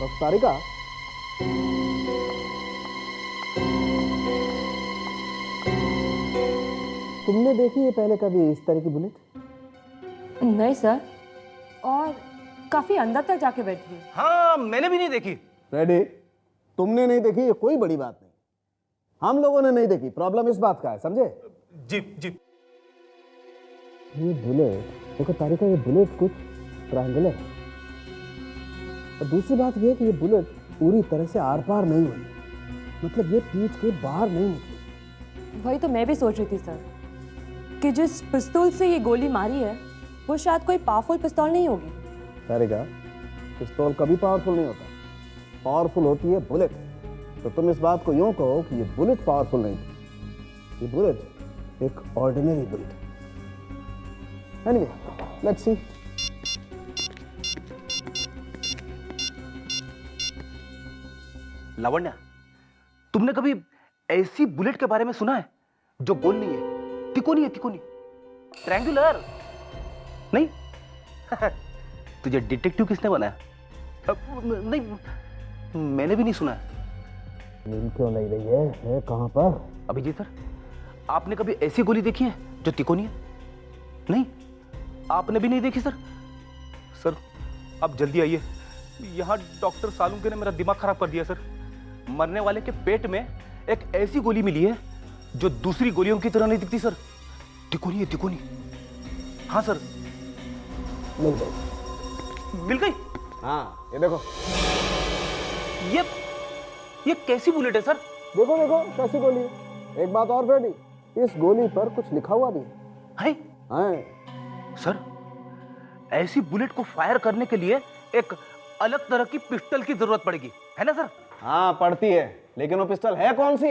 Doctor तारिका, तुमने देखी है पहले कभी इस तरह की बुलेट? नहीं सर, और काफी अंदर तक जाके बैठी है। हाँ, मैंने भी नहीं देखी। रेडी, तुमने नहीं देखी ये कोई बड़ी बात नहीं, हम लोगों ने नहीं देखी। प्रॉब्लम इस बात का है, समझे? जी जी। ये बुलेट देखो तारिका, ये बुलेट कुछ ट्रायंगुलर है, और दूसरी बात ये है कि ये बुलेट पूरी तरह से आर पार नहीं हुई, मतलब ये पीठ के बाहर नहीं निकली। वही तो मैं भी सोच रही थी सर, कि जिस पिस्तौल से ये गोली मारी है वो शायद कोई पावरफुल पिस्तौल नहीं होगी। तारिका, पिस्तौल कभी पावरफुल नहीं होता, पावरफुल होती है बुलेट। तो तुम इस बात को यूं कहो कि ये बुलेट पावरफुल नहीं थी, ये बुलेट एक ऑर्डिनरी बुलेट है। Anyway, let's see. लावण्या, तुमने कभी ऐसी बुलेट के बारे में सुना है जो गोल नहीं है, तिकोनी है, तिकोनी, ट्रायंगुलर नहीं? तुझे डिटेक्टिव किसने बनाया? नहीं, मैंने भी नहीं सुना है। नींद क्यों नहीं रही है कहां पर? अभिजीत सर, आपने कभी ऐसी गोली देखी है जो तिकोनी है? नहीं, आपने भी नहीं देखी सर? सर, आप जल्दी आइए, यहाँ डॉक्टर सालुंके ने मेरा दिमाग खराब कर दिया सर। मरने वाले के पेट में एक ऐसी गोली मिली है जो दूसरी गोलियों की तरह नहीं दिखती सर, तिकोनी है, तिकोनी। हाँ सर, मिल गई। मिल गई? हाँ, ये देखो, ये कैसी बुलेट है सर? देखो देखो कैसी गोली है। एक बात और फ्रेडी, इस गोली पर कुछ लिखा हुआ भी है? है। सर, ऐसी बुलेट को फायर करने के लिए एक अलग तरह की पिस्टल की जरूरत पड़ेगी, है ना सर? हाँ पड़ती है, लेकिन वो पिस्टल है कौन सी?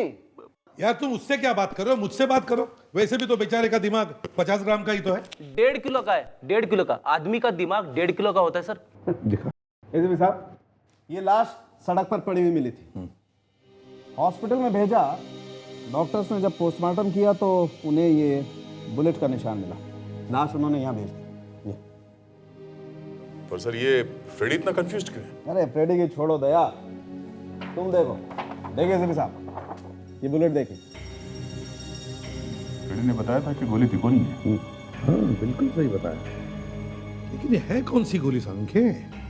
यार तुम उससे क्या बात करो, मुझसे बात करो। वैसे भी तो बेचारे का दिमाग 50 ग्राम का ही तो है। 1.5 किलो का है, 1.5 किलो का। आदमी का दिमाग 1.5 किलो का होता है सर। दिखा। एसपी साहब, ये लाश सड़क पर पड़ी हुई मिली थी, हॉस्पिटल में भेजा। डॉक्टर्स ने जब पोस्टमार्टम किया तो उन्हें ये बुलेट का निशान मिला, लाश उन्होंने यहाँ भेज दी। पर सर, ये फ्रेडी इतना कंफ्यूज्ड क्यों है? अरे फ्रेडी की छोड़ो दया, तुम देखो, देखिए एसपी साहब, ये बुलेट देखिए। फ्रेडी ने बताया था कि गोली तिकोनी है। हाँ बिल्कुल सही बताया, लेकिन ये है कौन सी गोली सांख्य?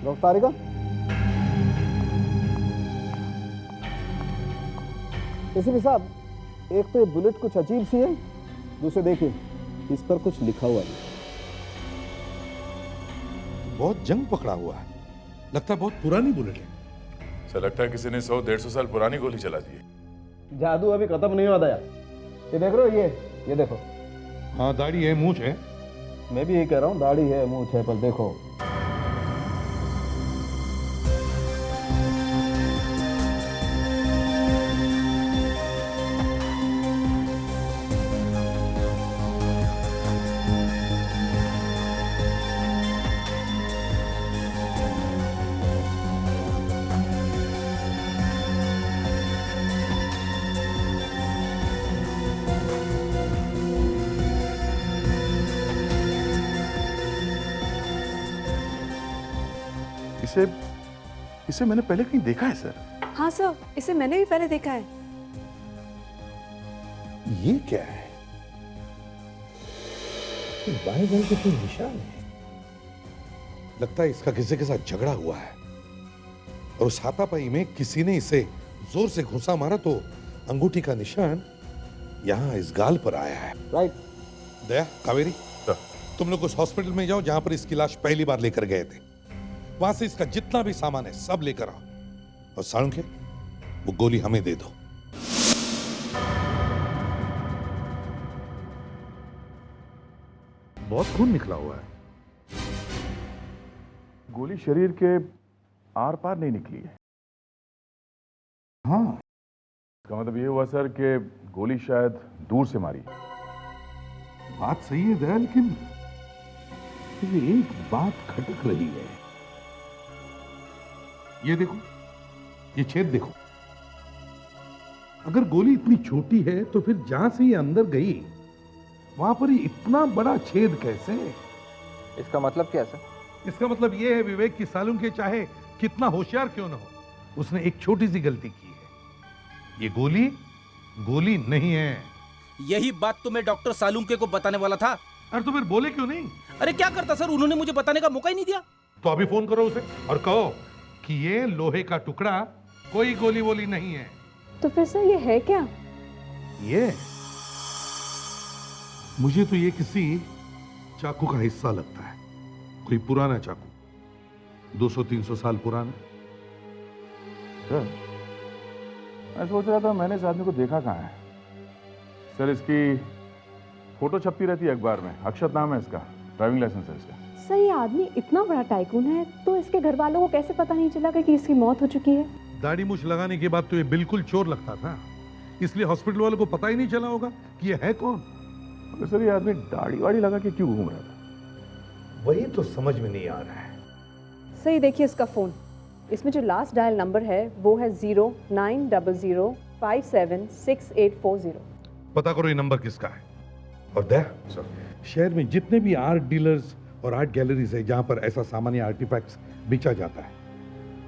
डॉक्टर तारिका, एसपी साहब, एक तो ये बुलेट कुछ अजीब सी है, दूसरे देखिए इस पर कुछ लिखा हुआ है। बहुत जंग पकड़ा हुआ है, लगता है बहुत पुरानी बुलेट है। सर, लगता है किसी ने 100-150 साल पुरानी गोली चला दी है। जादू अभी खत्म नहीं हुआ दया। ये देख रहे हो, ये देखो। हाँ, दाढ़ी है, मूंछ है। मैं भी यही कह रहा हूँ, दाढ़ी है, मूंछ है, पर देखो। इसे मैंने पहले कहीं देखा है सर। हाँ सर, इसे मैंने भी पहले देखा है। ये क्या है? बाएं गल के कोई निशान है, लगता है इसका किसी के साथ झगड़ा हुआ है, और उस हाथापाई में किसी ने इसे जोर से घुसा मारा तो अंगूठी का निशान यहाँ इस गाल पर आया है। राइट। दया, कावेरी, तुम लोग उस हॉस्पिटल में जाओ जहां पर इसकी लाश पहली बार लेकर गए थे। वहां से इसका जितना भी सामान है सब लेकर आओ, और सालुंके, वो गोली हमें दे दो। बहुत खून निकला हुआ है। गोली शरीर के आर पार नहीं निकली है। हाँ, इसका मतलब ये हुआ सर कि गोली शायद दूर से मारी। बात सही है दया, लेकिन एक बात खटक रही है। ये देखो, ये छेद देखो। अगर गोली इतनी छोटी है तो फिर जहां से ये अंदर गई वहां पर ये इतना बड़ा छेद कैसे? इसका मतलब क्या है सर? इसका मतलब ये है विवेक की सालुंके चाहे कितना होशियार क्यों ना हो, उसने एक छोटी सी गलती की है। ये गोली गोली नहीं है। यही बात तो मैं डॉक्टर सालुंके को बताने वाला था। अरे तो फिर बोले क्यों नहीं? अरे क्या करता सर, उन्होंने मुझे बताने का मौका ही नहीं दिया। तो अभी फोन करो उसे और कहो कि ये लोहे का टुकड़ा कोई गोली वोली नहीं है। तो फिर सर ये है क्या? ये मुझे तो ये किसी चाकू का हिस्सा लगता है, कोई पुराना चाकू, 200-300 साल पुराना। सर मैं सोच रहा था मैंने इस आदमी को देखा कहाँ है। सर इसकी फोटो छपती रहती है अखबार में, अक्षत नाम है इसका, ड्राइविंग लाइसेंस है इसका। सर ये आदमी इतना बड़ा टाइकून है तो इसके घर वालों को कैसे पता नहीं चला कि इसकी मौत हो चुकी है? दाढ़ी मूछ लगाने के बाद तो ये बिल्कुल चोर लगता था, इसलिए हॉस्पिटल वालों को पता ही नहीं चला होगा कि ये है कौन। मगर सर ये आदमी दाढ़ी वाड़ी लगा के क्यों घूम रहा था? वही तो समझ में नहीं आ रहा है। सही देखिए इसका फोन, इसमें जो लास्ट डायल नंबर है वो है 0900576840। पता करो ये नंबर किसका है। और दे सर शहर में जितने भी आर्ट डीलर्स और आर्ट गैलरीज है जहां पर ऐसा सामान्य आर्टिफैक्ट्स बेचा जाता है,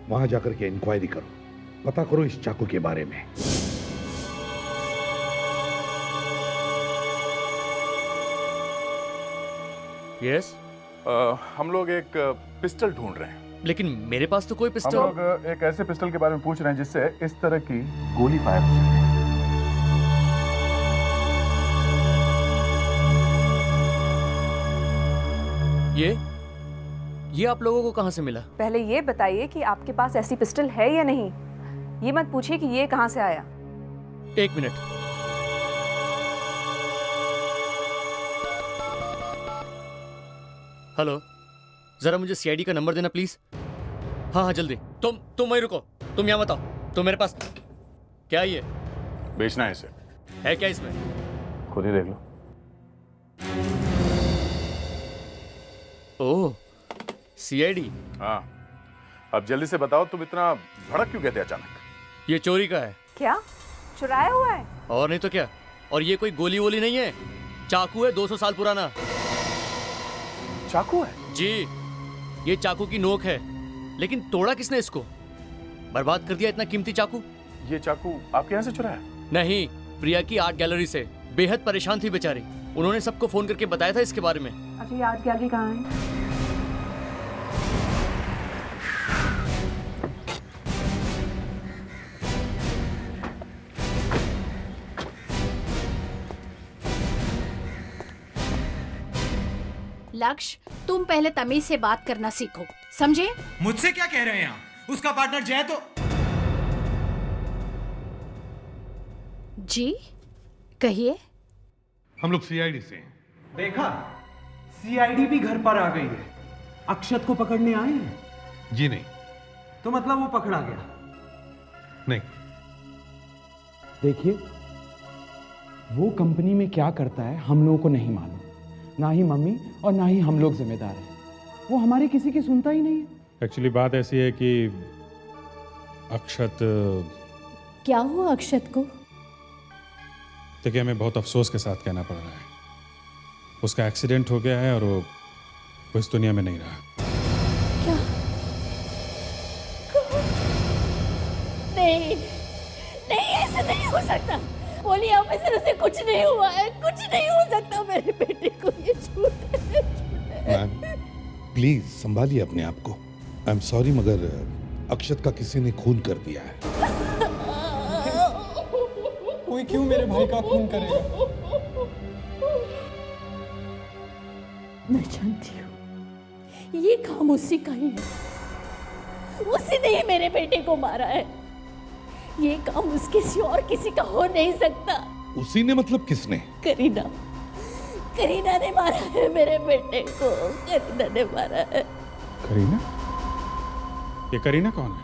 वहां जाकर के इंक्वायरी करो, पता करो इस चाकू के बारे में। यस हम लोग एक पिस्टल ढूंढ रहे हैं। लेकिन मेरे पास तो कोई हम पिस्टल। लोग एक ऐसे पिस्टल के बारे में पूछ रहे हैं जिससे इस तरह की गोली फायर हो सके। ये आप लोगों को कहां से मिला? पहले ये बताइए कि आपके पास ऐसी पिस्टल है या नहीं। ये मत पूछिए कि ये कहां से आया। एक मिनट। हेलो, जरा मुझे सीआईडी का नंबर देना प्लीज। हाँ हाँ जल्दी। तुम वहीं रुको, तुम यहाँ बताओ। तुम मेरे पास क्या ये बेचना है इसे। है क्या इसमें? खुद ही देख लो। ओह सीआईडी। हाँ अब जल्दी से बताओ, तुम इतना भड़क क्यों कहते अचानक? ये चोरी का है। क्या चुराया हुआ है? और नहीं तो क्या। और ये कोई गोली वोली नहीं है, चाकू है 200 साल पुराना। चाकू है? जी, ये चाकू की नोक है, लेकिन तोड़ा किसने इसको? बर्बाद कर दिया इतना कीमती चाकू। ये चाकू आपके यहाँ से चुराया? नहीं, प्रिया की आर्ट गैलरी से। बेहद परेशान थी बेचारी, उन्होंने सबको फोन करके बताया था इसके बारे में। अच्छा ये आर्ट गैलरी कहाँ है? लक्ष्य, तुम पहले तमीज से बात करना सीखो, समझे? मुझसे क्या कह रहे हैं आप? उसका पार्टनर जय तो। जी कहिए। हम लोग सीआईडी से हैं। देखा, सीआईडी भी घर पर आ गई है। अक्षत को पकड़ने आए हैं? जी नहीं। तो मतलब वो पकड़ा गया? नहीं। देखिए, वो कंपनी में क्या करता है हम लोगों को नहीं मालूम, ना ही मम्मी और ना ही हम लोग जिम्मेदार हैं। वो हमारी किसी की सुनता ही नहीं है। एक्चुअली बात ऐसी है कि अक्षत। क्या हुआ अक्षत को? देखिए, हमें बहुत अफसोस के साथ कहना पड़ रहा है, उसका एक्सीडेंट हो गया है और वो इस दुनिया में नहीं रहा। क्या? नहीं नहीं, ऐसा नहीं हो सकता। बोलिए ऑफिसर, उसे कुछ नहीं हुआ है, कुछ नहीं हो सकता। मेरे बेटे को ये छूट है। मैम प्लीज संभालिए अपने आप को। आई एम सॉरी, मगर अक्षत का किसी ने खून कर दिया है। कोई क्यों मेरे भाई का खून करेगा? मैं जानती हूँ ये काम उसी का ही है। उसी ने ही मेरे बेटे को मारा है। ये काम उसके सिवा और किसी का हो नहीं सकता। उसी ने मतलब किसने? करीना ने मारा है मेरे बेटे को। करीना ने मारा है। करीना? ये करीना कौन है?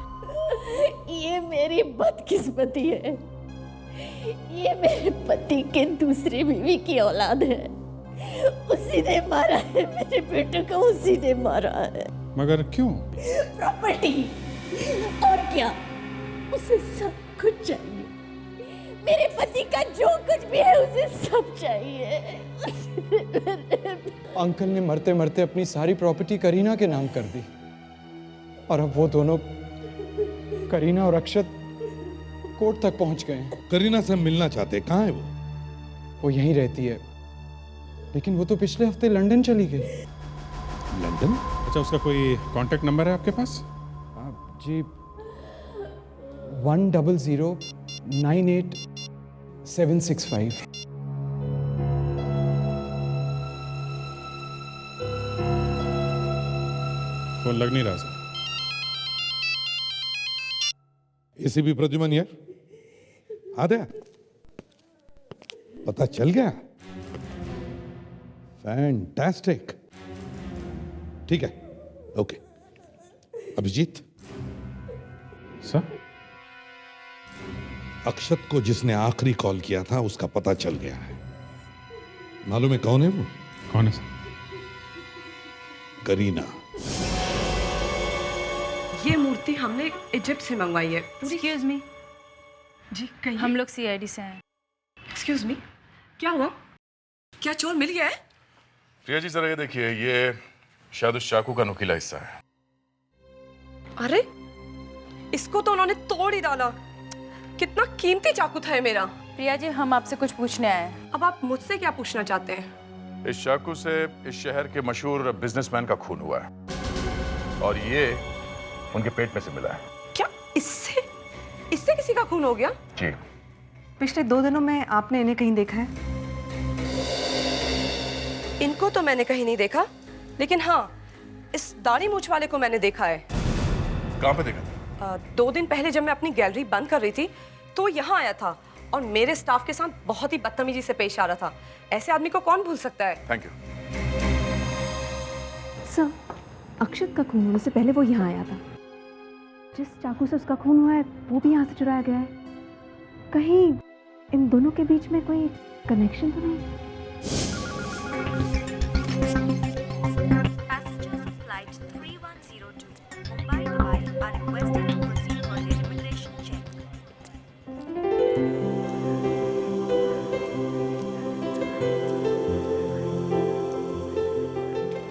ये मेरी बदकिस्मती है। ये मेरे पति के दूसरी बीवी की औलाद है। उसी ने मारा है मेरे बेटे को, उसी ने मारा है। मगर क्यों? प्रॉपर्टी और क्या, उसे सब कुछ चाहिए। मेरे पति का जो कुछ भी है उसे सब चाहिए। अंकल ने मरते मरते अपनी सारी प्रॉपर्टी करीना के नाम कर दी। और अब वो दोनों करीना और अक्षत कोर्ट तक पहुंच गए हैं। करीना से हम मिलना चाहते हैं, कहाँ है वो? वो यहीं रहती है, लेकिन वो तो पिछले हफ्ते लंदन चली गई। लंदन? अच्छा, उसका कोई कांटेक्ट नंबर है आपके पास? जी 1009876 फोन लग नहीं रहा सर। एसीपी प्रद्युमन यार, आ गया? पता चल गया? फैंटास्टिक। ठीक है, ओके। अभिजीत सर, अक्षत को जिसने आखिरी कॉल किया था उसका पता चल गया है। मालूम है कौन है वो? कौन है सर? करीना। ये मूर्ति हमने इजिप्ट से मंगवाई है। एक्सक्यूज मी जी कहिए। हम लोग सीआईडी से हैं। एक्सक्यूज मी, क्या हुआ? क्या चोर मिल गया है? प्रिया जी जरा ये देखिए, ये शायद उस चाकू का नुकीला हिस्सा है। अरे इसको तो उन्होंने तोड़ ही डाला। कितना कीमती चाकू था ये मेरा। प्रिया जी, हम आपसे कुछ पूछने आए हैं। अब आप मुझसे क्या पूछना चाहते हैं? इस चाकू से इस शहर के मशहूर बिजनेसमैन का खून हुआ है और ये उनके पेट में से मिला है। क्या इससे किसी का खून हो गया? जी। पिछले 2 दिनों में आपने इन्हें कहीं देखा है? इनको तो मैंने कहीं नहीं देखा, लेकिन हाँ, इस दाढ़ी मूंछ वाले को मैंने देखा है। कहाँ पे देखा था? 2 दिन पहले जब मैं अपनी गैलरी बंद कर रही थी तो यहाँ आया था और मेरे स्टाफ के साथ बहुत ही बदतमीजी से पेश आ रहा था। ऐसे आदमी को कौन भूल सकता है? Thank you. सर, अक्षत का खून होने से पहले वो यहाँ आया था। जिस चाकू से उसका खून हुआ है वो भी यहाँ से चुराया गया है। कहीं इन दोनों के बीच में कोई कनेक्शन तो नहीं?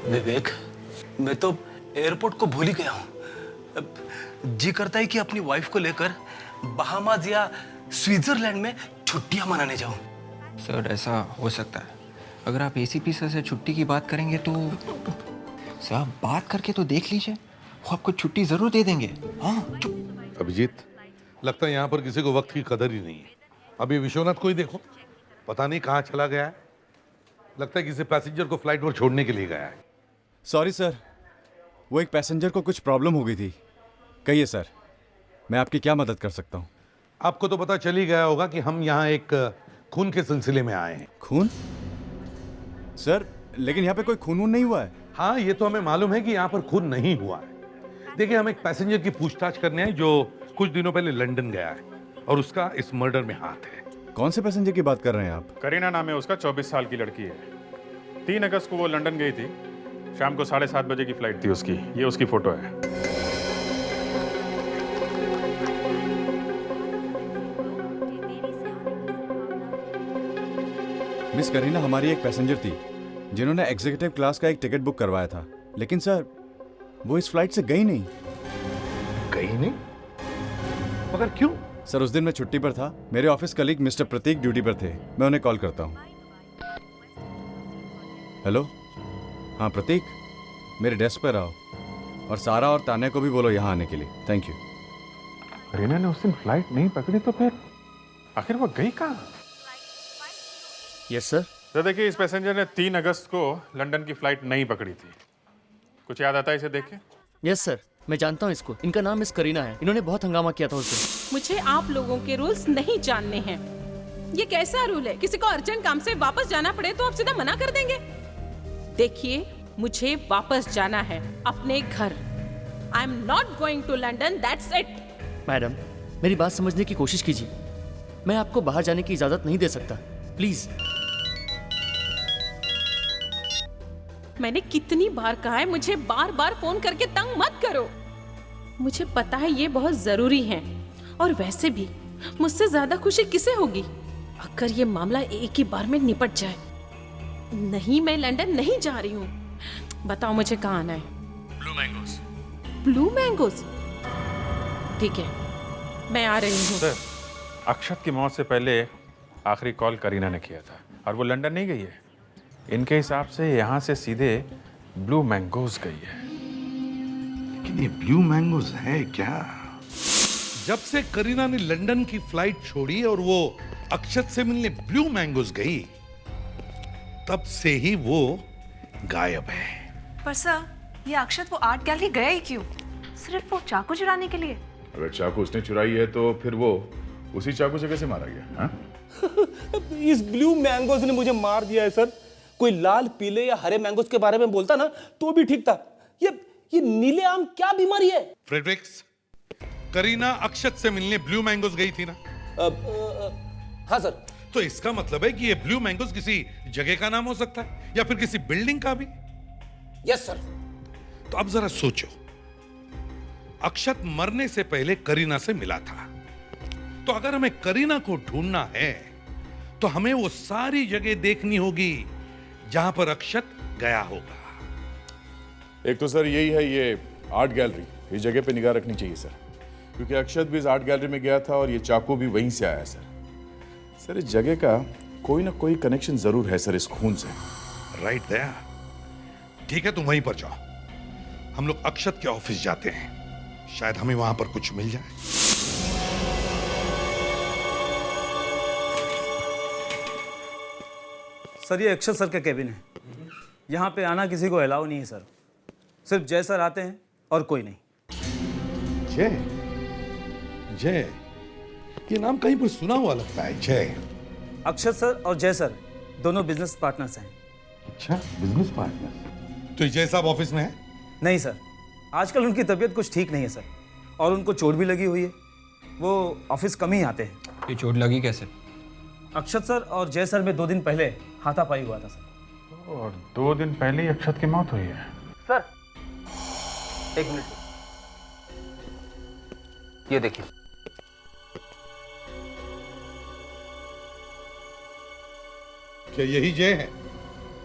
विवेक, मैं तो एयरपोर्ट को भूल ही गया हूँ। जी करता है कि अपनी वाइफ को लेकर बहामास या स्विट्जरलैंड में छुट्टियां मनाने जाऊं। सर, ऐसा हो सकता है। अगर आप एसीपी सर से छुट्टी की बात करेंगे तो सर, आप बात करके तो देख लीजिए, वो आपको छुट्टी जरूर दे देंगे। हाँ, चुप। अभिजीत, लगता है यहाँ पर किसी को वक्त की कदर ही नहीं है। अभी विश्वनाथ को ही देखो, पता नहीं कहाँ चला गया है। लगता है किसी पैसेंजर को फ्लाइट पर छोड़ने के लिए गया है। सॉरी सर, वो एक पैसेंजर को कुछ प्रॉब्लम हो गई थी। कहिए सर, मैं आपकी क्या मदद कर सकता हूँ? आपको तो पता चल ही गया होगा कि हम यहाँ एक खून के सिलसिले में आए हैं। खून? सर, लेकिन यहाँ पे कोई खून नहीं हुआ है। हाँ, ये तो हमें मालूम है कि यहाँ पर खून नहीं हुआ है। देखिए, हम एक पैसेंजर की पूछताछ करने आए जो कुछ दिनों पहले लंदन गया है और उसका इस मर्डर में हाथ है। कौन से पैसेंजर की बात कर रहे हैं आप? करीना नाम है उसका, 24 साल की लड़की है। 3 अगस्त को वो लंदन गई थी। शाम को 7:30 बजे की फ्लाइट थी उसकी। ये उसकी फोटो है। मिस करीना हमारी एक पैसेंजर थी जिन्होंने एग्जीक्यूटिव क्लास का एक टिकट बुक करवाया था, लेकिन सर वो इस फ्लाइट से गई नहीं। गई नहीं? मगर क्यों? सर, उस दिन मैं छुट्टी पर था। मेरे ऑफिस कलीग मिस्टर प्रतीक ड्यूटी पर थे। मैं उन्हें कॉल करता हूँ। हेलो, हाँ प्रतीक, मेरे डेस्क पर आओ और सारा और तान्या को भी बोलो यहाँ आने के लिए। Thank you. करीना ने उस दिन फ्लाइट नहीं पकड़ी तो फिर आखिर वो गई कहाँ? Yes sir. तो देखिए, इस पैसेंजर ने 3 अगस्त को लंदन की फ्लाइट नहीं पकड़ी थी। कुछ याद आता है इसे देख के? यस सर, मैं जानता हूँ इसको। इनका नाम मिस करीना है। इन्होंने बहुत हंगामा किया था उस दिन। मुझे आप लोगों के रूल्स नहीं जानने हैं। ये कैसा रूल है? किसी को अर्जेंट काम से वापस जाना पड़े तो आप सीधा मना कर देंगे? देखिए, मुझे वापस जाना है अपने घर। I am not going to London, that's it. Madam, मेरी बात समझने की कोशिश कीजिए। मैं आपको बाहर जाने की इजाजत नहीं दे सकता, प्लीज। मैंने कितनी बार कहा है, मुझे बार बार फोन करके तंग मत करो। मुझे पता है ये बहुत जरूरी है, और वैसे भी मुझसे ज्यादा खुशी किसे होगी अगर ये मामला एक ही बार में निपट जाए। नहीं, मैं लंदन नहीं जा रही हूँ। बताओ मुझे कहाँ आना है? Blue mangoes. Blue mangoes? ठीक है, मैं आ रही हूँ। सर, अक्षत की मौत से पहले आखिरी कॉल करीना ने किया था और वो लंदन नहीं गई है। इनके हिसाब से यहाँ से सीधे ब्लू मैंगोज गई है। लेकिन ये ब्लू मैंगोज है क्या? जब से करीना ने लंदन की फ्लाइट छोड़ी और वो अक्षत से मिलने ब्लू मैंगोज गई, तब से ही वो गायब है। पर सर, ये अक्षत वो आर्ट गैलरी गया ही क्यों? सिर्फ वो चाकू चुराने के लिए? अगर चाकू उसने चुराई है तो फिर वो उसी चाकू से कैसे मारा गया? हाँ? इस ब्लू मैंगोज ने मुझे मार दिया है सर। कोई लाल, पीले या हरे मैंगोज के बारे में बोलता ना तो भी ठीक था। ये नीले आम क्या बीमारी है? फ्रेडरिक्स, करीना अक्षत से मिलने ब्लू मैंगोज गई थी ना? हाँ सर। तो इसका मतलब है कि ये ब्लू मैंगोज किसी जगह का नाम हो सकता है या फिर किसी बिल्डिंग का भी। Yes sir. तो अब जरा सोचो, अक्षत मरने से पहले करीना से मिला था, तो अगर हमें करीना को ढूंढना है तो हमें वो सारी जगह देखनी होगी जहां पर अक्षत गया होगा। एक तो सर यही है, ये आर्ट गैलरी, इस जगह पे निगाह रखनी चाहिए सर, क्योंकि अक्षत भी इस आर्ट गैलरी में गया था और ये चाकू भी वहीं से आया सर। सर इस जगह का कोई ना कोई कनेक्शन जरूर है सर इस खून से। राइट दया। ठीक है, तुम वहीं पर जाओ, हम लोग अक्षत के ऑफिस जाते हैं, शायद हमें वहां पर कुछ मिल जाए। सर, ये अक्षत सर का केबिन है। यहाँ पे आना किसी को अलाउ नहीं है सर। सिर्फ जय सर आते हैं और कोई नहीं। जय? जय? ये नाम कहीं पर सुना हुआ लगता है। जय? अक्षत सर और जय सर दोनों बिजनेस पार्टनर्स हैं। अच्छा, बिजनेस पार्टनर। तो जय साहब ऑफिस में है? नहीं सर, आजकल उनकी तबीयत कुछ ठीक नहीं है सर, और उनको चोट भी लगी हुई है। वो ऑफिस कम ही आते हैं। ये चोट लगी कैसे? अक्षत सर और जय सर में 2 दिन पहले हाथापाई हुआ था सर। और 2 दिन पहले ही अक्षत की मौत हुई है। सर, एक मिनट, ये देखिए। क्या यही जय है?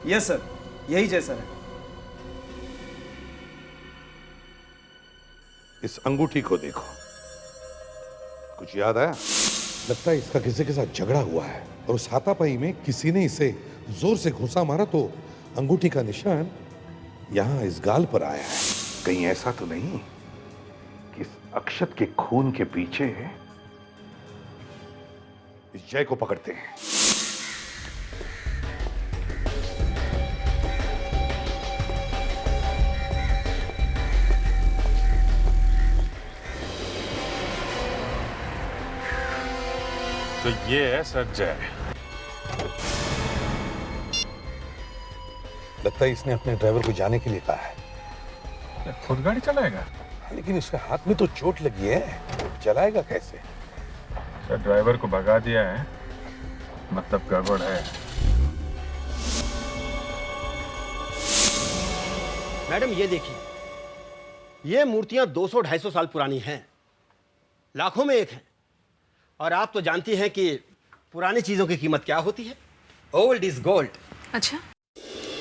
यस सर, यही जय सर है। इस अंगूठी को देखो, कुछ याद आया? लगता है इसका किसी के साथ झगड़ा हुआ है और उस हाथापाई में किसी ने इसे जोर से घुसा मारा तो अंगूठी का निशान यहां इस गाल पर आया है। कहीं ऐसा तो नहीं कि इस अक्षत के खून के पीछे इस जय को पकड़ते हैं? तो ये है सर जय। लगता है इसने अपने ड्राइवर को जाने के लिए कहा है। खुद गाड़ी चलाएगा? लेकिन इसके हाथ में तो चोट लगी है, चलाएगा कैसे? सर, ड्राइवर को भगा दिया है, मतलब गड़बड़ है। मैडम ये देखिए, ये मूर्तियां 200-250 साल पुरानी हैं, लाखों में एक है। और आप तो जानती हैं कि पुरानी चीजों की कीमत क्या होती है। Old is gold. अच्छा,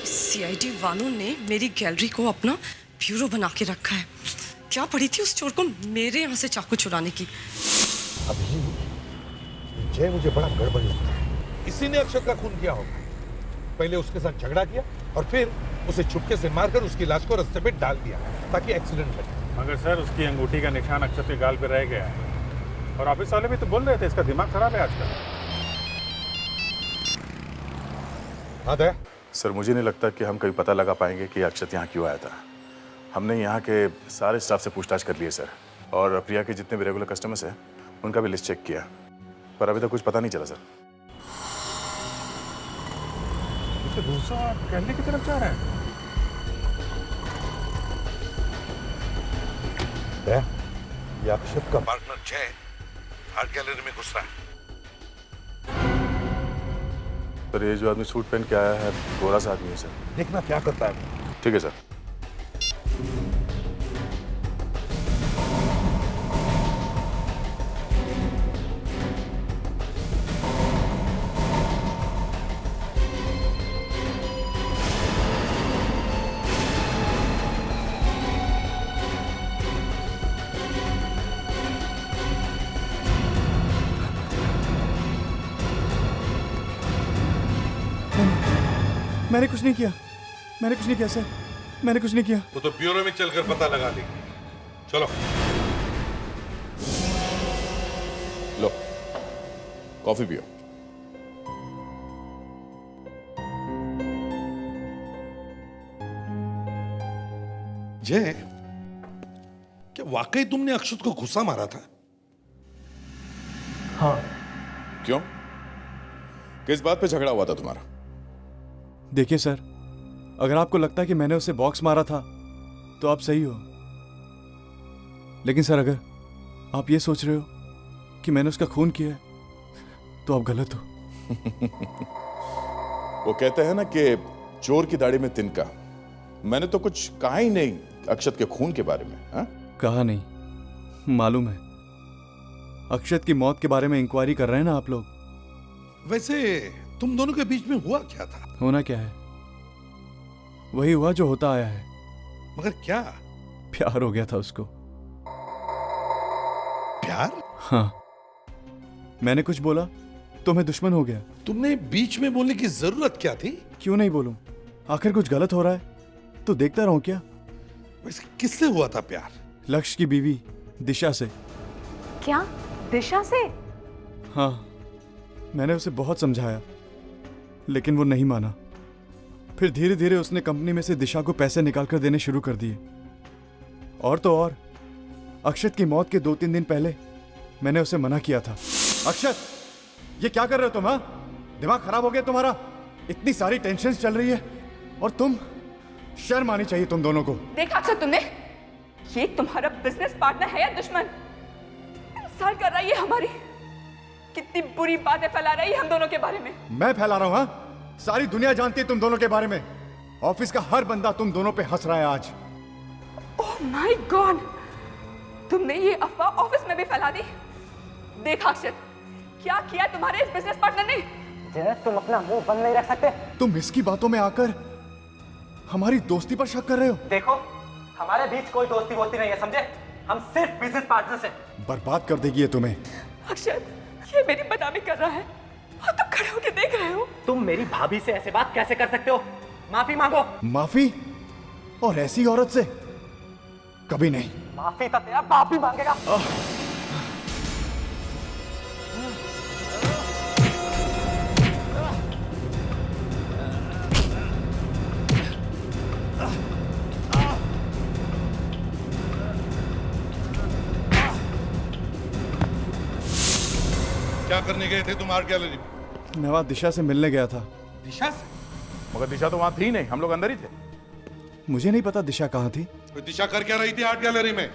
सीआईडी वालों ने मेरी गैलरी को अपना ब्यूरो बना के रखा है। क्या पड़ी थी उस चोर को मेरे यहाँ से चाकू चुराने की। अभी जय मुझे बड़ा गड़बड़ लगता है। इसी ने अक्षत का खून किया होगा। पहले उसके साथ झगड़ा किया और फिर उसे चुपके से मारकर उसकी लाश को रास्ते पे डाल दिया ताकि एक्सीडेंट लगे। मगर सर, उसकी अंगूठी का निशान अक्षत के गाल पे रह गया है और ऑफिस वाले भी तो बोल रहे थे इसका दिमाग खराब है आजकल। हाँ दया? सर, मुझे नहीं लगता कि हम कभी पता लगा पाएंगे कि अक्षत यहाँ क्यों आया था। हमने यहाँ के सारे स्टाफ से पूछताछ कर लिए सर, और प्रिया के जितने भी रेगुलर कस्टमर्स हैं उनका भी लिस्ट चेक किया, पर अभी तक कुछ पता नहीं चला सर। तो दूसरा गैलरी की तरफ जा रहा है। दया, ये अक्षत का पार्टनर जय आर्ट गैलरी में घुस रहा है। सर, ये जो आदमी सूट पहन के आया है गोरा सा आदमी है सर। देखना क्या करता है। ठीक है सर। मैंने कुछ नहीं किया, मैंने कुछ नहीं किया सर, मैंने कुछ नहीं किया। वो तो ब्यूरो में चलकर पता लगा लेंगे। चलो लो कॉफी पियो। जय, क्या वाकई तुमने अक्षत को गुस्सा मारा था? हाँ। क्यों? किस बात पे झगड़ा हुआ था तुम्हारा? देखिए सर, अगर आपको लगता है कि मैंने उसे बॉक्स मारा था तो आप सही हो, लेकिन सर अगर आप ये सोच रहे हो कि मैंने उसका खून किया है तो आप गलत हो। वो कहते हैं ना कि चोर की दाढ़ी में तिनका। मैंने तो कुछ कहा ही नहीं अक्षत के खून के बारे में। हा? कहा नहीं, मालूम है। अक्षत की मौत के बारे में इंक्वायरी कर रहे हैं ना आप लोग। वैसे तुम दोनों के बीच में हुआ क्या था? होना क्या है, वही हुआ जो होता आया है। मगर क्या? प्यार हो गया था उसको। प्यार? हाँ, मैंने कुछ बोला तो मैं दुश्मन हो गया। तुमने बीच में बोलने की जरूरत क्या थी? क्यों नहीं बोलूं, आखिर कुछ गलत हो रहा है तो देखता रहूं क्या। वैसे किससे हुआ था प्यार? लक्ष्य की बीवी दिशा से। क्या? दिशा से? हाँ, मैंने उसे बहुत समझाया लेकिन वो नहीं माना। फिर धीरे धीरे उसने कंपनी में से दिशा को पैसे निकालकर देने शुरू कर दिए। और तो और अक्षत की मौत के 2-3 दिन पहले मैंने उसे मना किया था। अक्षत, ये क्या कर रहे हो तुम? हाँ, दिमाग खराब हो गया तुम्हारा? इतनी सारी टेंशन चल रही है और तुम, शर्म आनी चाहिए तुम दोनों को। देखा अक्षत तुमने, ये तुम्हारा बिजनेस पार्टनर है या दुश्मन? इंसल्ट कर रही है हमारी, कितनी बुरी बातें फैला रही है हम दोनों के बारे में। मैं फैला रहा हूं? हाँ, सारी दुनिया जानती है तुम दोनों के बारे में। ऑफिस का हर बंदा तुम दोनों पे हंस रहा है आज। ओह माय गॉड, तुमने ये अफवाह ऑफिस में भी फैला दी। देखा अक्षत, क्या किया तुम्हारे इस बिजनेस पार्टनर ने? जय, तुम अपना मुंह बंद नहीं रख सकते? तुम इसकी बातों में आकर हमारी दोस्ती पर शक कर रहे हो। देखो, हमारे बीच कोई दोस्ती वोस्ती नहीं है, समझे? हम सिर्फ बिजनेस पार्टनर्स हैं। बर्बाद कर देगी ये तुम्हें। अक्षत, ये मेरी बदनामी कर रहा है और तुम खड़े होकर देख रहे हो। तुम मेरी भाभी से ऐसे बात कैसे कर सकते हो? माफी मांगो। माफी? और ऐसी औरत से? कभी नहीं। माफी तो तेरा बाप भी मांगेगा। क्या करने गए थे तुम आर्ट गैलरी में? मैं वहां दिशा से मिलने गया था। दिशा से? मगर दिशा तो वहां थी नहीं, हम लोग अंदर ही थे। मुझे नहीं पता दिशा कहाँ थी। तो दिशा कर क्या रही थी आर्ट गैलरी में?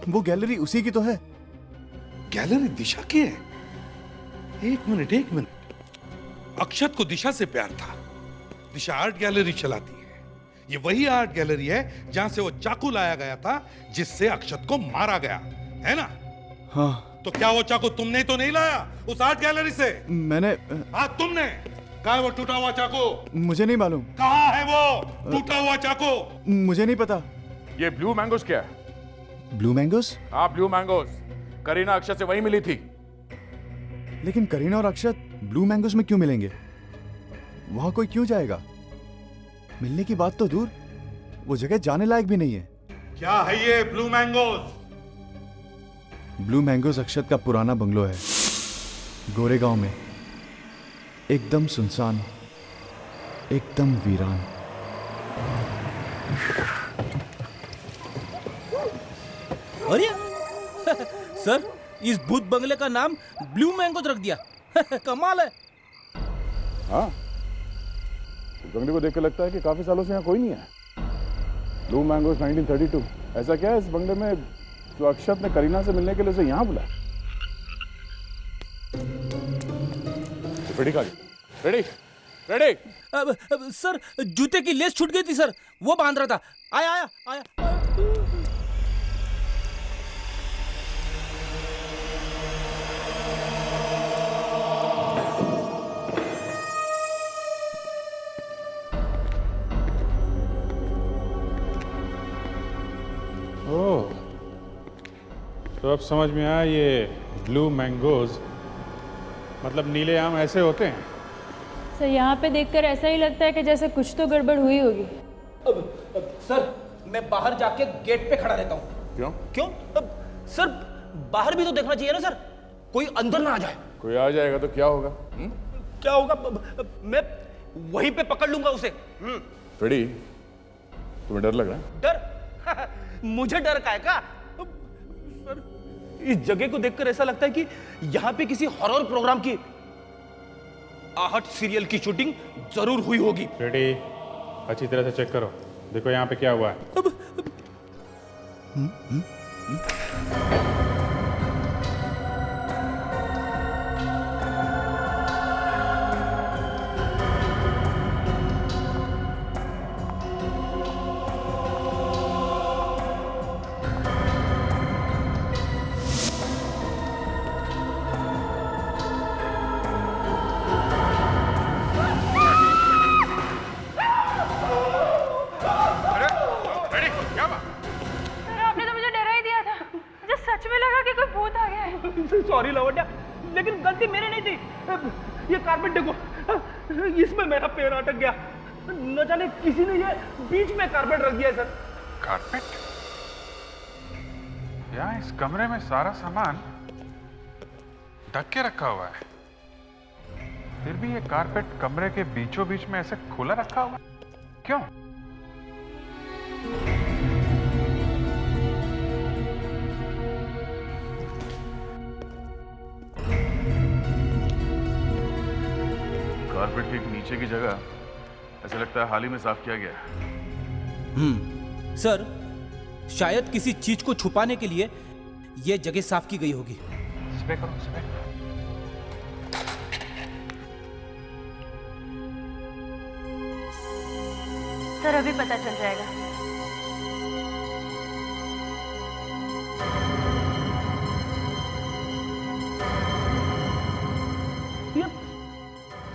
वो गैलरी उसी की तो है। गैलरी दिशा की है? एक मिनट। अक्षत को दिशा से प्यार था। दिशा आर्ट गैलरी चलाती है। ये वही आर्ट गैलरी है जहां से वो चाकू लाया गया था जिससे अक्षत को मारा गया, है ना? हाँ। तो क्या वो चाकू तुमने तो नहीं लाया उस आर्ट गैलरी से? मैंने। हाँ तुमने। कहाँ है वो टूटा हुआ चाकू? मुझे नहीं मालूम। कहाँ है वो टूटा हुआ चाकू? मुझे नहीं पता। ये ब्लू मैंगोस क्या है? Blue mangoes? हाँ, ब्लू मैंगोस। करीना अक्षत से वही मिली थी। लेकिन करीना और अक्षत ब्लू मैंगोस में क्यों मिलेंगे? वहां कोई क्यों जाएगा? मिलने की बात तो दूर, वो जगह जाने लायक भी नहीं है। क्या है ये ब्लू मैंगोस? ब्लू मैंगोस अक्षत का पुराना बंगलो है, गोरेगांव में। एकदम सुनसान, एकदम वीरान। अरे सर, इस भूत बंगले का नाम ब्लू मैंगोज रख दिया। कमाल है। हाँ, इस बंगले को देख के लगता है कि काफी सालों से यहाँ कोई नहीं है। Blue mangoes 1932। ऐसा क्या है इस बंगले में जो अक्षत ने करीना से मिलने के लिए उसे यहाँ बुलाया? रेडी गाड़ी, रेडी रेडी। सर, जूते की लेस छूट गई थी सर, वो बांध रहा था। आया। ओह, तो अब समझ में आया ये ब्लू मैंगोज मतलब नीले आम ऐसे होते हैं। सर यहाँ पे देखकर ऐसा ही लगता है कि जैसे कुछ तो गड़बड़ हुई होगी। सर मैं बाहर जाके गेट पे खड़ा रहता हूँ। क्यों? क्यों? सर बाहर भी तो देखना चाहिए ना सर, कोई अंदर ना आ जाए। कोई आ जाएगा तो क्या होगा? क्या होगा? मैं वहीं पे पकड़ लूंगा उसे। फ्रेडी, तुम्हें डर लग रहा है? डर? मुझे डर का है का? सर इस जगह को देखकर ऐसा लगता है कि यहाँ पे किसी हॉरर प्रोग्राम की आहट सीरियल की शूटिंग जरूर हुई होगी। रेडी, अच्छी तरह से चेक करो, देखो यहाँ पे क्या हुआ है। सॉरी लवंडा, लेकिन गलती मेरी नहीं थी। ये कारपेट देखो, इसमें मेरा पैर अटक गया। न जाने किसी ने ये बीच में कारपेट रख दिया है सर। कारपेट? यहाँ इस कमरे में सारा सामान ढक के रखा हुआ है, फिर भी ये कारपेट कमरे के बीचों बीच में ऐसे खुला रखा हुआ, क्यों? कारपेट के नीचे की जगह ऐसा लगता है हाल ही में साफ किया गया है। सर शायद किसी चीज को छुपाने के लिए यह जगह साफ की गई होगी। स्प्रे करो, स्प्रे। सर अभी पता चल जाएगा।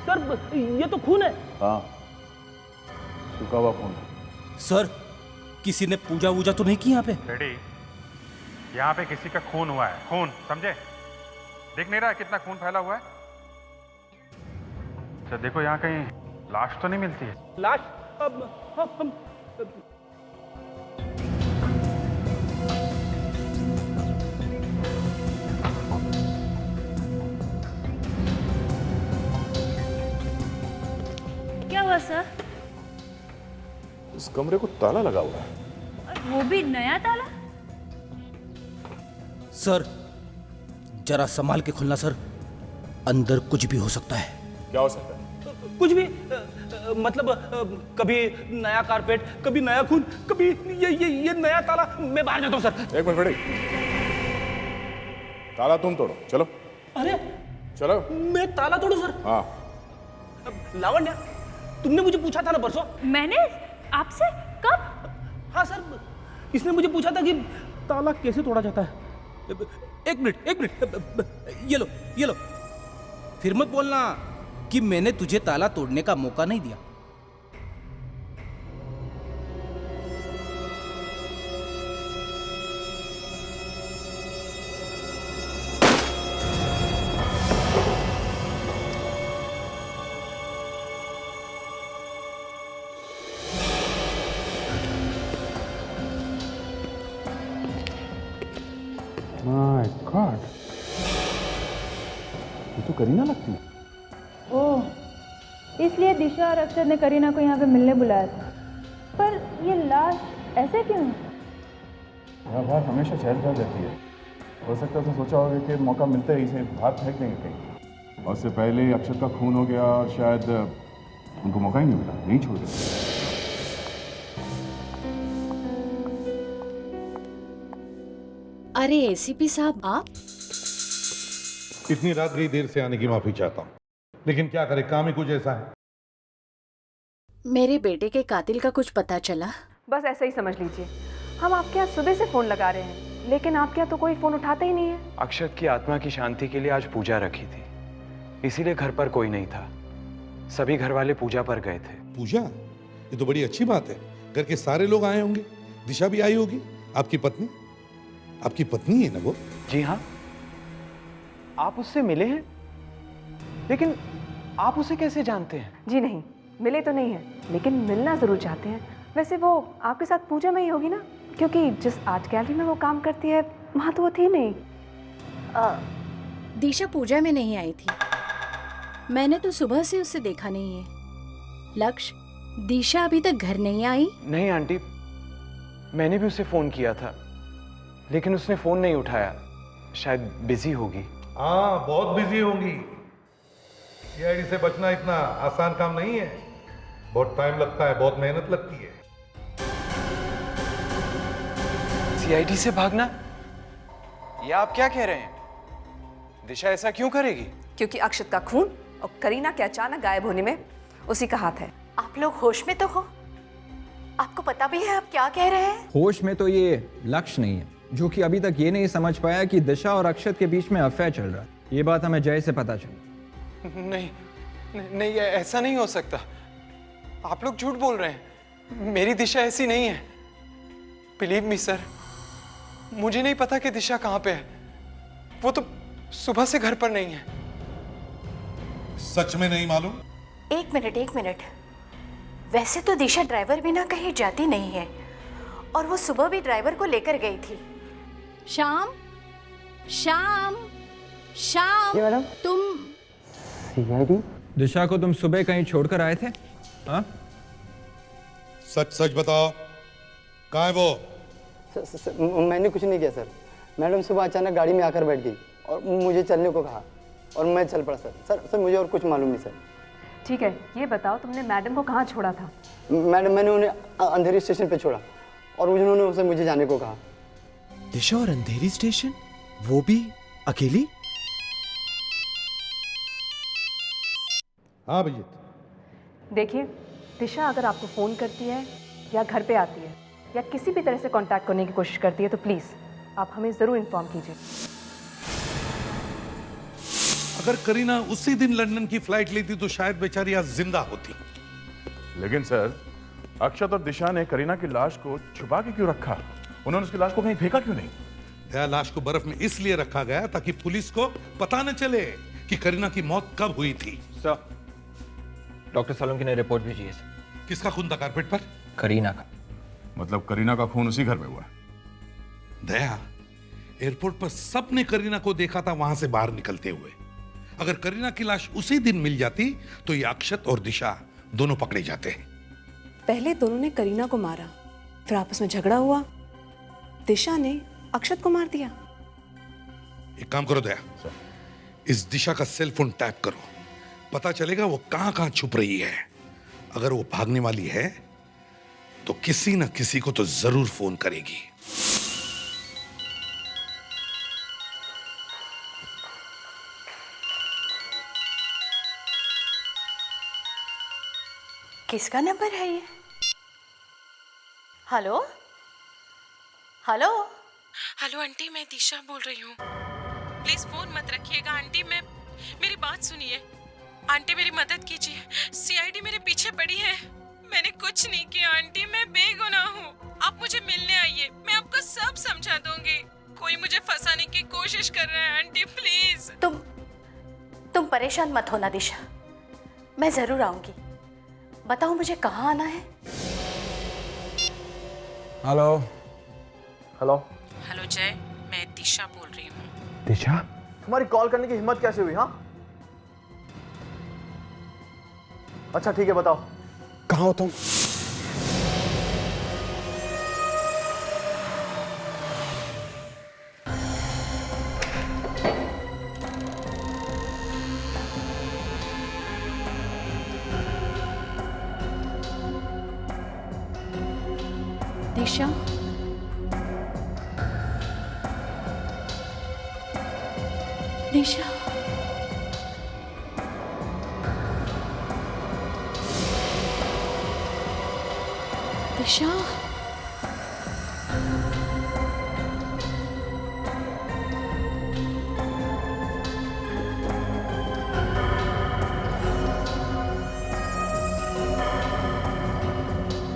सर ये तो खून है। हाँ, सूखा हुआ खून। सर किसी ने पूजा वूजा तो नहीं की यहाँ पे? रेडी, यहाँ पे किसी का खून हुआ है, खून, समझे? देख नहीं रहा है कितना खून फैला हुआ है? अच्छा देखो, यहाँ कहीं लाश तो नहीं मिलती है? लाश? क्या हुआ सर? इस कमरे को ताला लगा हुआ है। और वो भी नया ताला? सर जरा संभाल के खुलना सर, अंदर कुछ भी हो सकता है। क्या हो सकता है? कुछ भी, मतलब कभी नया कारपेट, कभी नया खून, कभी ये नया ताला। मैं बाहर जाता हूँ सर। एक मिनट रेडी, ताला तुम तोड़ो, चलो। अरे चलो। मैं ताला तोड़ू सर? हाँ। लावण्या, तुमने मुझे पूछा था ना परसों? मैंने आपसे? कब? हाँ सर, इसने मुझे पूछा था कि ताला कैसे तोड़ा जाता है। एक मिनट, ये लो। फिर मत बोलना कि मैंने तुझे ताला तोड़ने का मौका नहीं दिया। माय गॉड, ये तो करीना लगती है। ओह, इसलिए दिशा और अक्षर ने करीना को यहाँ पे मिलने बुलाया था। पर ये लाश ऐसे क्यों है? यहाँ बाहर हमेशा चहल-पहल रहती है। हो सकता है तो सोचा होगा कि मौका मिलते ही इसे बाहर फेंक देंगे कहीं। और उससे पहले अक्षर का खून हो गया और शायद उनको मौका ही नहीं मिला, नहीं छोड़ दिया। अरे एसीपी साहब, आप? इतनी रात गई, देर से आने की माफी चाहता हूँ, लेकिन क्या करें, काम ही कुछ ऐसा है। मेरे बेटे के कातिल का कुछ पता चला? बस ऐसा ही समझ लीजिए। हम आपके यहाँ सुबह से फोन लगा रहे हैं, लेकिन आपके यहाँ तो कोई फोन उठाता ही नहीं है। अक्षत की आत्मा की शांति के लिए आज पूजा रखी थी, इसीलिए घर पर कोई नहीं था। सभी घर वाले पूजा पर गए थे। पूजा? ये तो बड़ी अच्छी बात है। घर के सारे लोग आए होंगे, दिशा भी आई होगी। आपकी पत्नी? आपकी पत्नी है ना वो? जी हाँ, आप उससे मिले हैं, लेकिन आप उसे कैसे जानते हैं? जी नहीं, मिले तो नहीं है, लेकिन मिलना ज़रूर चाहते हैं। वैसे वो आपके साथ पूजा में ही होगी ना, क्योंकि जिस आर्ट गैलरी में वो काम करती है वहाँ तो वो थी नहीं। दिशा पूजा में नहीं आई थी, मैंने तो सुबह से उसे देखा नहीं है। लक्ष्य, दिशा अभी तक घर नहीं आई? नहीं आंटी, मैंने भी उसे फोन किया था, लेकिन उसने फोन नहीं उठाया। शायद बिजी होगी। हाँ, बहुत बिजी होंगी। सीआईडी से बचना इतना आसान काम नहीं है, बहुत टाइम लगता है, बहुत मेहनत लगती है। सीआईडी से भागना? ये आप क्या कह रहे हैं? दिशा ऐसा क्यों करेगी? क्योंकि अक्षत का खून और करीना के अचानक गायब होने में उसी का हाथ है। आप लोग होश में तो हो? आपको पता भी है आप क्या कह रहे हैं? होश में तो ये लक्ष्य नहीं है, जो कि अभी तक ये नहीं समझ पाया कि दिशा और अक्षत के बीच में अफेयर चल रहा है। ये बात हमें जय से पता चली। नहीं, नहीं, ऐसा नहीं हो सकता। आप लोग झूठ बोल रहे हैं। मेरी दिशा ऐसी नहीं है। बिलीव मी सर, मुझे नहीं पता कि दिशा कहाँ पे है। वो तो सुबह से घर पर नहीं है। सच में नहीं मालूम? एक मिनट। वैसे तो दिशा ड्राइवर बिना कहीं जाती नहीं है, और वो सुबह भी ड्राइवर को लेकर गई थी। श्याम, मैडम, तुम सीआईडी? दिशा को तुम सुबह कहीं छोड़कर आए थे? हाँ? सच बताओ, कहाँ है वो? मैंने कुछ नहीं किया सर। मैडम सुबह अचानक गाड़ी में आकर बैठ गई और मुझे चलने को कहा और मैं चल पड़ा सर। मुझे और कुछ मालूम नहीं सर। ठीक है, ये बताओ तुमने मैडम को कहाँ छोड़ा था? मैडम, मैंने उन्हें अंधेरी स्टेशन पे छोड़ा और उन्होंने उसे मुझे जाने को कहा। दिशा और अंधेरी स्टेशन, वो भी अकेली? हाँ अभिजीत। देखिए, दिशा अगर आपको फ़ोन करती है या घर पे आती है या किसी भी तरह से कांटेक्ट करने की कोशिश करती है तो प्लीज़ आप हमें ज़रूर इन्फॉर्म कीजिए। अगर करीना उसी दिन लंदन की फ्लाइट लेती तो शायद बेचारी आज जिंदा होती। लेकिन सर, अक्षत और दिशा ने करीना की लाश को छुपा के क्यों रखा? उन्होंने उसकी लाश को कहीं फेंका क्यों नहीं? लाश को बर्फ में इसलिए रखा गया ताकि पुलिस को पता न चले कि करीना की मौत कब हुई थी। सर, डॉक्टर सालुंके ने रिपोर्ट भेजी है सर। किसका खून था कारपेट पर? करीना का। मतलब करीना का खून उसी घर में हुआ है? दया, एयरपोर्ट पर सबने करीना को देखा था वहां से बाहर निकलते हुए। अगर करीना की लाश उसी दिन मिल जाती तो ये अक्षत और दिशा दोनों पकड़े जाते हैं। पहले दोनों ने करीना को मारा, फिर आपस में झगड़ा हुआ, दिशा ने अक्षत को मार दिया। एक काम करो दया, इस दिशा का सेल फोन टैप करो, पता चलेगा वो कहां छुप रही है। अगर वो भागने वाली है तो किसी न किसी को तो जरूर फोन करेगी। किसका नंबर है ये? हेलो हेलो हेलो आंटी, मैं दिशा बोल रही हूँ। प्लीज फोन मत रखिएगा आंटी, मेरी बात सुनिए। आंटी मेरी मदद कीजिए, सीआईडी मेरे पीछे पड़ी है। मैंने कुछ नहीं किया आंटी, मैं बेगुनाह हूँ। आप मुझे मिलने आइए, मैं आपको सब समझा दूंगी। कोई मुझे फंसाने की कोशिश कर रहा है आंटी, प्लीज। तुम परेशान मत होना दिशा, मैं जरूर आऊंगी। बताओ मुझे कहाँ आना है? हेलो हेलो जय, मैं दिशा बोल रही हूँ। दिशा? तुम्हारी कॉल करने की हिम्मत कैसे हुई? हाँ, अच्छा ठीक है, बताओ कहाँ हो तुम? दिशा, दिशा, दिशा,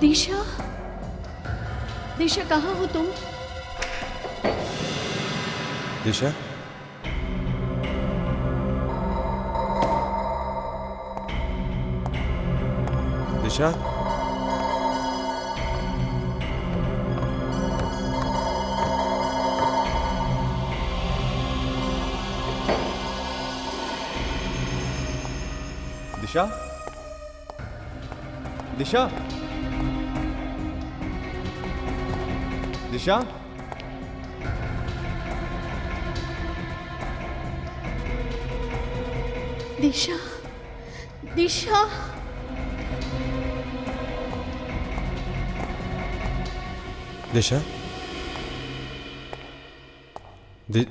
दिशा, दिशा कहाँ हो तुम? दिशा? दिशा, दिशा, दिशा, दिशा, दिशा, दिशा, दिशा,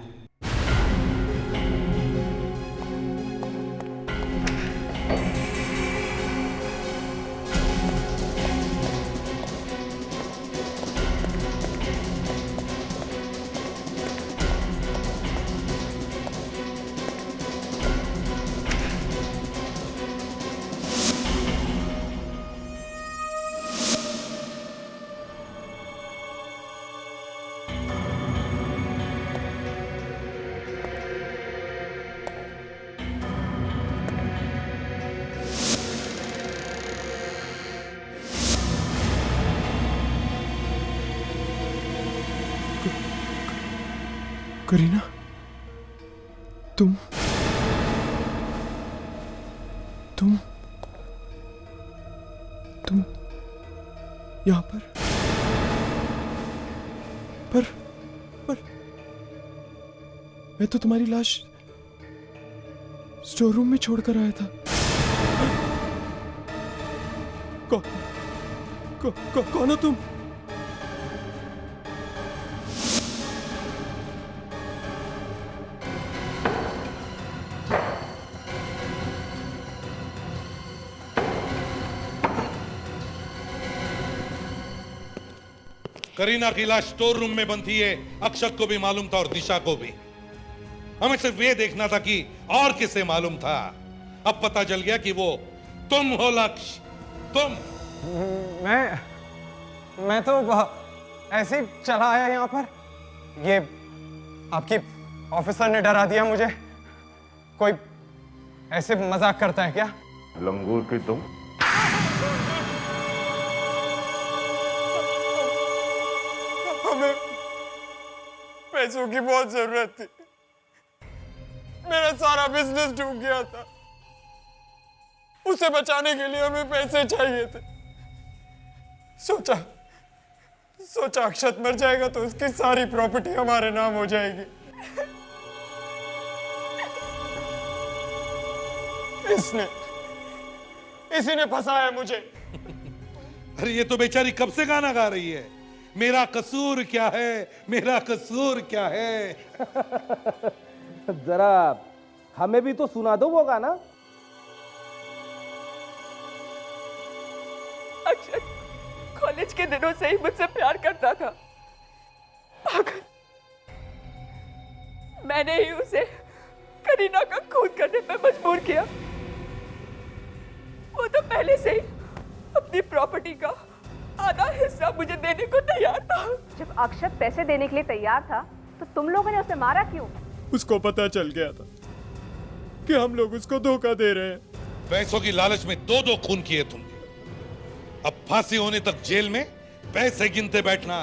करीना, तुम यहाँ पर मैं तो तुम्हारी लाश स्टोर रूम में छोड़कर आया था। कौन हो तुम? करीना की लाश स्टोर रूम में बंद थी, ये अक्षत को भी मालूम था और दिशा को भी। हमें सिर्फ ये देखना था कि और किसे मालूम था। अब पता चल गया कि वो तुम हो लक्ष्य, तुम। मैं तो ऐसे ही चला आया यहाँ पर। ये आपकी ऑफिसर ने डरा दिया मुझे। कोई ऐसे मजाक करता है क्या? लंगूर की तुम? हमें पैसों की बहुत जरूरत थी। मेरा सारा बिजनेस डूब गया था। उसे बचाने के लिए हमें पैसे चाहिए थे। सोचा अक्षत मर जाएगा तो उसकी सारी प्रॉपर्टी हमारे नाम हो जाएगी। इसी ने फंसाया मुझे। अरे ये तो बेचारी कब से गाना गा रही है, मेरा कसूर क्या है, मेरा कसूर क्या है। जरा हमें भी तो सुना दो वो गाना। अक्षत कॉलेज के दिनों से ही मुझसे प्यार करता था। अगर मैंने ही उसे करीना का खून करने पे मजबूर किया। वो तो पहले से ही अपनी प्रॉपर्टी का आधा हिस्सा मुझे देने को तैयार था। जब अक्षत पैसे देने के लिए तैयार था तो तुम लोगों ने उसे मारा क्यों? उसको पता चल गया था कि हम लोग उसको धोखा दे रहे हैं। पैसों की लालच में दो खून किए तुमने। अब फांसी होने तक जेल में पैसे गिनते बैठना।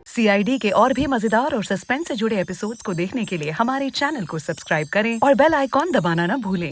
CID के और भी मजेदार और सस्पेंस से जुड़े एपिसोड्स को देखने के लिए हमारे चैनल को सब्सक्राइब करें और बेल आइकॉन दबाना ना भूलें।